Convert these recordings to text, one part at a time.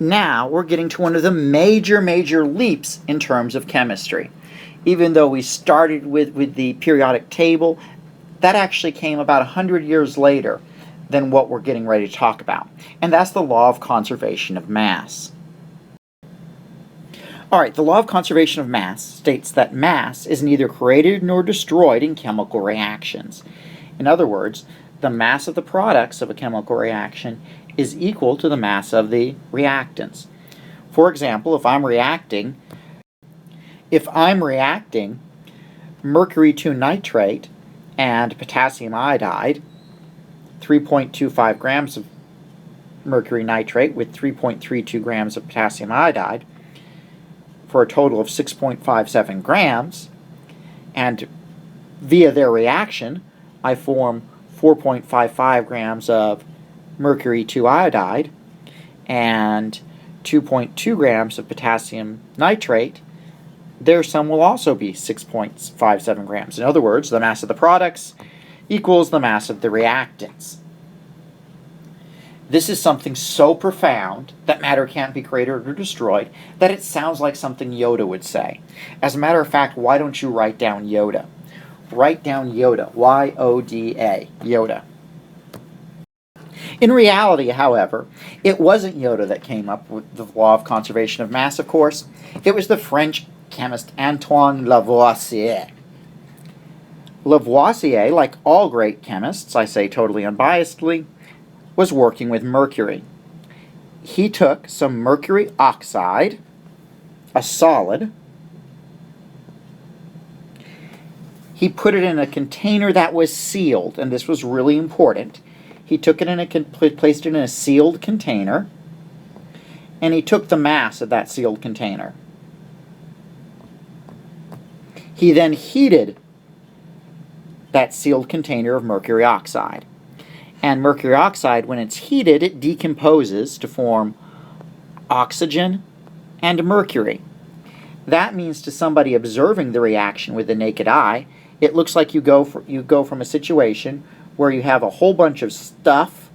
Now we're getting to one of the major leaps in terms of chemistry. Even though we started with the periodic table, that actually came about 100 years later than what we're getting ready to talk about. And that's the law of conservation of mass. Alright, the law of conservation of mass states that mass is neither created nor destroyed in chemical reactions. In other words, the mass of the products of a chemical reaction is equal to the mass of the reactants. For example, if I'm reacting mercury 2 nitrate and potassium iodide, 3.25 grams of mercury nitrate with 3.32 grams of potassium iodide, for a total of 6.57 grams, and via their reaction I form 4.55 grams of mercury 2 iodide and 2.2 grams of potassium nitrate, their sum will also be 6.57 grams. In other words, the mass of the products equals the mass of the reactants. This is something so profound that matter can't be created or destroyed that it sounds like something Yoda would say. As a matter of fact, why don't you write down Yoda? Write down Yoda, Y-O-D-A, Yoda. In reality, however, it wasn't Yoda that came up with the law of conservation of mass, of course. It was the French chemist Antoine Lavoisier. Lavoisier, like all great chemists, I say totally unbiasedly, was working with mercury. He took some mercury oxide, a solid, he put it in a container that was sealed, and this was really important. He took it placed it in a sealed container, and he took the mass of that sealed container. He then heated that sealed container of mercury oxide. And mercury oxide, when it's heated, it decomposes to form oxygen and mercury. That means to somebody observing the reaction with the naked eye, it looks like you go from a situation where you have a whole bunch of stuff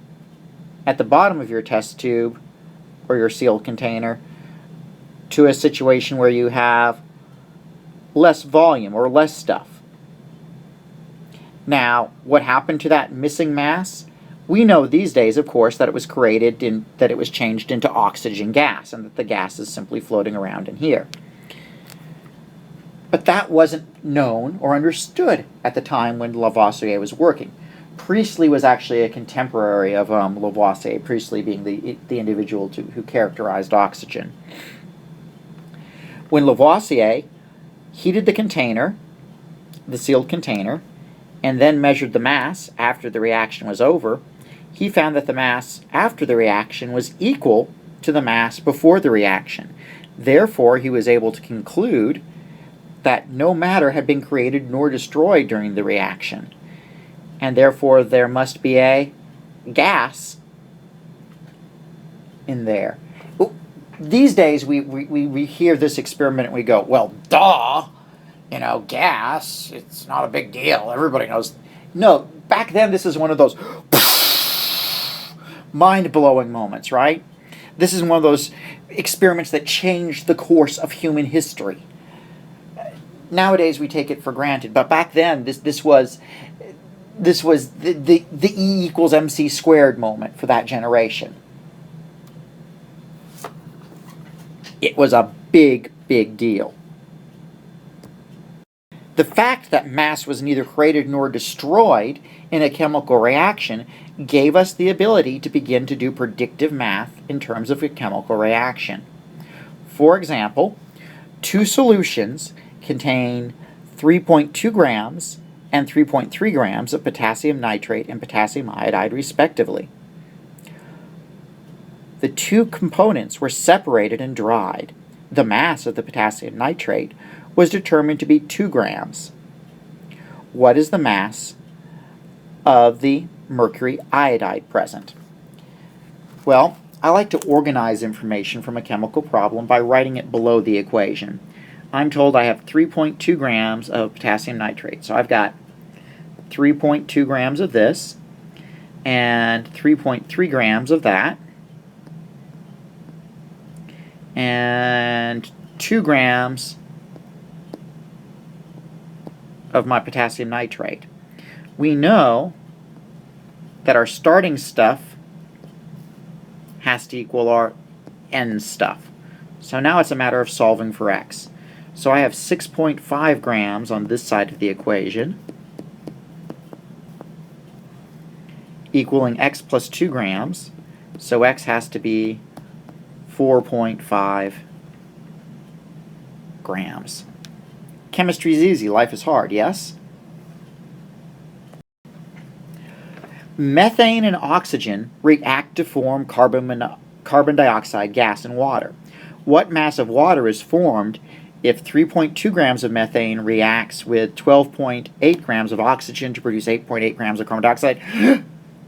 at the bottom of your test tube or your sealed container to a situation where you have less volume or less stuff. Now, what happened to that missing mass? We know these days, of course, that it was that it was changed into oxygen gas, and that the gas is simply floating around in here. But that wasn't known or understood at the time when Lavoisier was working. Priestley was actually a contemporary of Lavoisier, Priestley being the individual who characterized oxygen. When Lavoisier heated the container, the sealed container, and then measured the mass after the reaction was over, he found that the mass after the reaction was equal to the mass before the reaction. Therefore, he was able to conclude that no matter had been created nor destroyed during the reaction, and therefore there must be a gas in there. These days we hear this experiment and we go, well, duh, gas, it's not a big deal, everybody knows. No, back then this is one of those mind-blowing moments, right? This is one of those experiments that changed the course of human history. Nowadays we take it for granted, but back then this was the E equals MC squared moment for that generation. It was a big deal. The fact that mass was neither created nor destroyed in a chemical reaction gave us the ability to begin to do predictive math in terms of a chemical reaction. For example, two solutions contain 3.2 grams and 3.3 grams of potassium nitrate and potassium iodide respectively. The two components were separated and dried. The mass of the potassium nitrate was determined to be 2 grams. What is the mass of the mercury iodide present? Well, I like to organize information from a chemical problem by writing it below the equation. I'm told I have 3.2 grams of potassium nitrate. So I've got 3.2 grams of this and 3.3 grams of that. and 2 grams of my potassium nitrate. We know that our starting stuff has to equal our end stuff. So now it's a matter of solving for x. So I have 6.5 grams on this side of the equation, equaling x plus 2 grams. So x has to be 4.5 grams. Chemistry is easy, life is hard, yes? Methane and oxygen react to form carbon dioxide gas and water. What mass of water is formed if 3.2 grams of methane reacts with 12.8 grams of oxygen to produce 8.8 grams of carbon dioxide?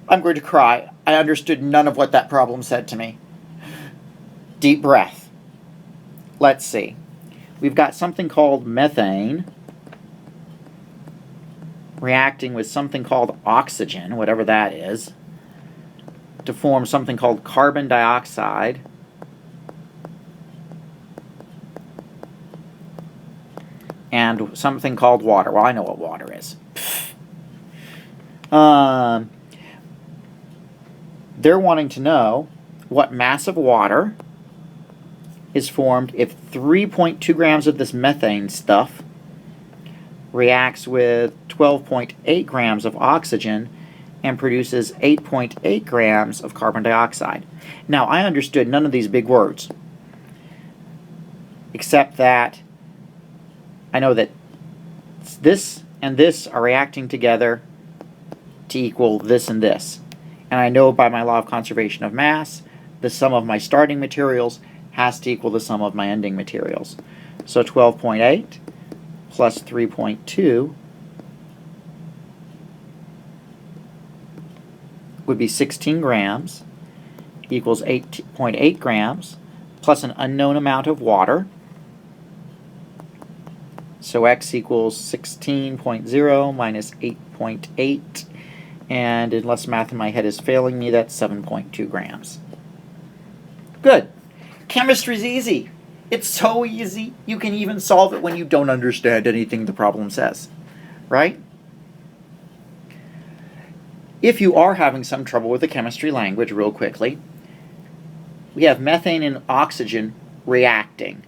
I'm going to cry. I understood none of what that problem said to me. Deep breath. Let's see. We've got something called methane reacting with something called oxygen, whatever that is, to form something called carbon dioxide. And something called water. Well, I know what water is. They're wanting to know what mass of water is formed if 3.2 grams of this methane stuff reacts with 12.8 grams of oxygen and produces 8.8 grams of carbon dioxide. Now, I understood none of these big words, except that I know that this and this are reacting together to equal this and this. And I know by my law of conservation of mass, the sum of my starting materials has to equal the sum of my ending materials. So 12.8 plus 3.2 would be 16 grams equals 8.8 grams plus an unknown amount of water. So x equals 16.0 minus 8.8, and unless math in my head is failing me, that's 7.2 grams. Good. Chemistry's easy. It's so easy, you can even solve it when you don't understand anything the problem says, right? If you are having some trouble with the chemistry language, real quickly, we have methane and oxygen reacting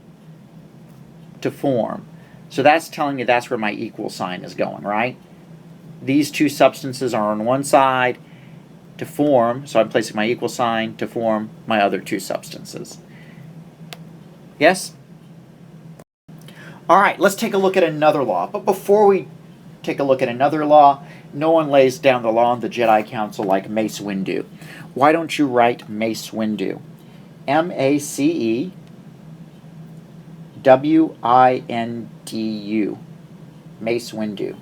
to form. So that's telling you that's where my equal sign is going, right? These two substances are on one side to form, so I'm placing my equal sign to form my other two substances. Yes? All right, let's take a look at another law. But before we take a look at another law, no one lays down the law in the Jedi Council like Mace Windu. Why don't you write Mace Windu? M-A-C-E-W-I-N-D-U. Mace Windu.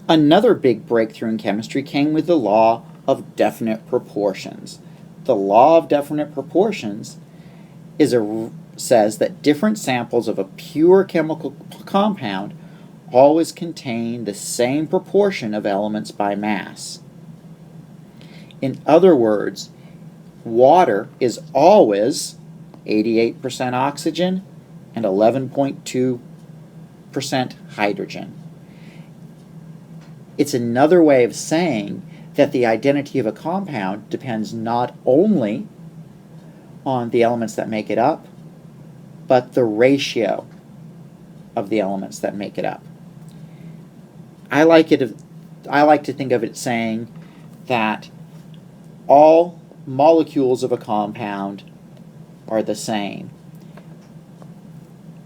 Another big breakthrough in chemistry came with the law of definite proportions. The law of definite proportions says that different samples of a pure chemical compound always contain the same proportion of elements by mass. In other words, water is always 88% oxygen and 11.2% hydrogen. It's another way of saying that the identity of a compound depends not only on the elements that make it up, but the ratio of the elements that make it up. I like to think of it saying that all molecules of a compound are the same.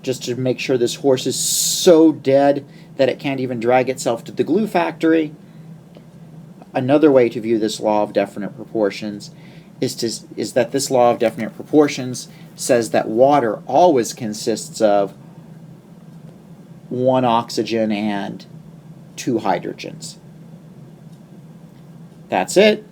Just to make sure this horse is so dead that it can't even drag itself to the glue factory. Another way to view this law of definite proportions is that this law of definite proportions says that water always consists of 1 oxygen and 2 hydrogens. That's it.